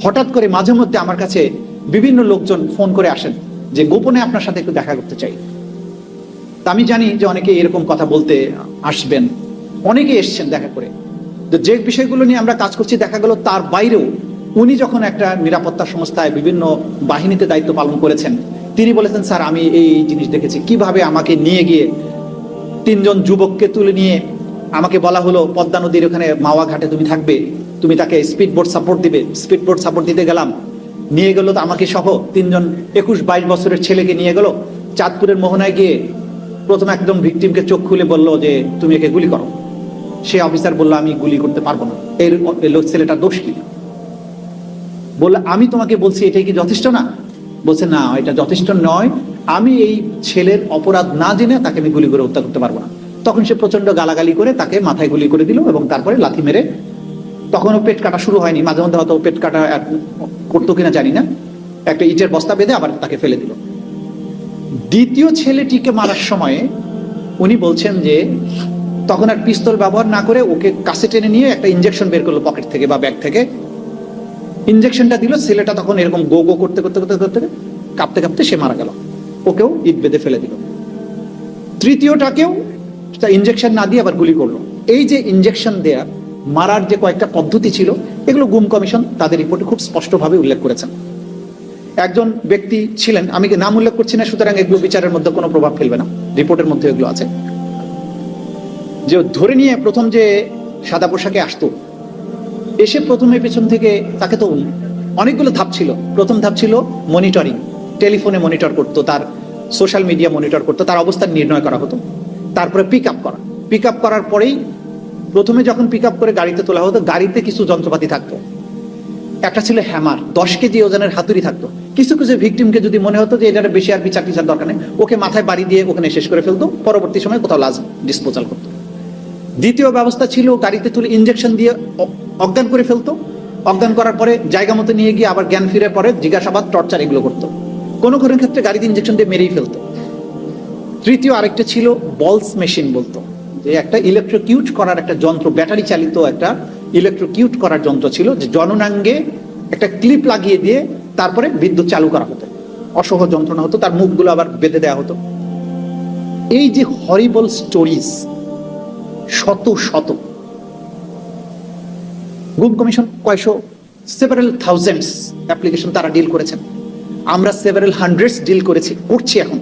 হঠাৎ করে মাঝে মধ্যে আমার কাছে বিভিন্ন লোকজন ফোন করে আসেন যে গোপনে আপনার সাথে একটু দেখা করতে চাই। তা আমি জানি যে অনেকে এরকম কথা বলতে আসবেন, অনেকে এসছেন দেখা করে। তো যে বিষয়গুলো নিয়ে আমরা কাজ করছি, দেখা গেল তার বাইরেও উনি যখন একটা নিরাপত্তা সংস্থায় বিভিন্ন বাহিনীতে দায়িত্ব পালন করেছেন, তিনি বলেছেন স্যার আমি এই জিনিস দেখেছি, কিভাবে আমাকে নিয়ে গিয়ে 3 জন যুবককে তুলে নিয়ে আমাকে বলা হলো পদ্মা নদীর ওখানে মাওয়া ঘাটে তুমি থাকবে, তুমি তাকে স্পিড বোট সাপোর্ট দিবে। স্পিড বোট সাপোর্ট দিতে গেলাম, নিয়ে গেল তো আমাকে সহ 3 জন 21-22 বছরের ছেলেকে নিয়ে গেল চাঁদপুরের মোহনায় গিয়ে প্রথম একদম ভিকটিমকে চোখ খুলে বললো যে তুমি একে গুলি করো। সে অফিসার বললো আমি গুলি করতে পারবো না। এর ছেলেটা দোষ কি? বললো আমি তোমাকে বলছি এটাই কি যথেষ্ট না? বলছে না, এটা যথেষ্ট নয়, আমি এই ছেলের অপরাধ না জেনে তাকে আমি গুলি করে হত্যা করতে পারবো না। তখন সে প্রচন্ড গালাগালি করে তাকে মাথায় গুলি করে দিল এবং তারপরে লাথি মেরে, তখনও পেট কাটা শুরু হয়নি, মাঝে মধ্যে হয়তো পেট কাটা করতো কিনা জানি না, একটা ইটের বস্তা বেঁধে আবার তাকে ফেলে দিল। দ্বিতীয় ছেলেটিকে মারার সময়ে উনি বলছেন যে তখন আর পিস্তল ব্যবহার না করে ওকে কাছে টেনে নিয়ে একটা ইনজেকশন বের করলো পকেট থেকে বা ব্যাগ থেকে, ইনজেকশনটা দিল। ছেলেটা তখন এরকম গো গো করতে করতে করতে করতে কাঁপতে কাঁপতে সে মারা গেল, ওকেও ইট বেঁধে ফেলে দিল। তৃতীয়টাকেও ইনজেকশন না দিয়ে আবার গুলি করলো। এই যে ইনজেকশন দেয়া মারার যে কয়েকটা পদ্ধতি ছিল, এগুলো গুম কমিশন তাদের রিপোর্টে খুব স্পষ্টভাবে উল্লেখ করেছেন। একজন ব্যক্তি ছিলেন, আমি নাম উল্লেখ করছি না, সুতরাং এগুলো বিচারের মধ্যে কোনো প্রভাব ফেলবে না, রিপোর্টের মধ্যে এগুলো আছে। যে ধরে নিয়ে প্রথম যে সাদা পোশাকে আসতো, এসে প্রথমে পেছন থেকে তাকে, তো অনেকগুলো ধাপ ছিল। প্রথম ধাপ ছিল মনিটরিং, টেলিফোনে মনিটর করতো, তার সোশ্যাল মিডিয়া মনিটর করতো, তার অবস্থান নির্ণয় করা হতো। তারপরে পিক আপ করা, পিক আপ করার পরেই প্রথমে যখন পিক আপ করে গাড়িতে তোলা হতো, গাড়িতে কিছু যন্ত্রপাতি থাকতো। একটা ছিল হ্যামার, 10 কেজি ওজনের হাতুড়ি থাকতো। কিছু কিছু ভিকটিমকে যদি মনে হতো যে এটার বেশি আর বিচার টিচার দরকার নেই, ওকে মাথায় বাড়ি দিয়ে ওখানে শেষ করে ফেলতো, পরবর্তী সময় কোথাও লাশ ডিসপোজাল করতো। দ্বিতীয় ব্যবস্থা ছিল গাড়িতে তুলে ইনজেকশন দিয়ে অজ্ঞান করে ফেলতো। অজ্ঞান করার পরে জায়গা মতো নিয়ে গিয়ে আবার জ্ঞান ফিরে পরে জিজ্ঞাসাবাদ, টর্চার এগুলো করতো। কোনো কোনো ক্ষেত্রে গাড়িতে ইনজেকশন দিয়ে মেরেই ফেলতো। তৃতীয় আরেকটা ছিল বলস মেশিন, বলতো যে একটা ইলেকট্রোকিউট করার একটা যন্ত্র, ব্যাটারি চালিত একটা ইলেকট্রোকিউট করার যন্ত্র ছিল, যে জননাঙ্গে একটা ক্লিপ লাগিয়ে দিয়ে তারপরে বিদ্যুৎ চালু করা হতো। অসহ্য যন্ত্রণা হতো, তার মুখগুলো আবার বেঁধে দেওয়া হতো। এই যে হরিবল স্টোরিজ, শত শত, গুম কমিশন কয়শো, সেভারেল থাউজেন্ডস অ্যাপ্লিকেশন তারা ডিল করেছেন। আমরা সেভারেল হান্ড্রেডস ডিল করছি এখন।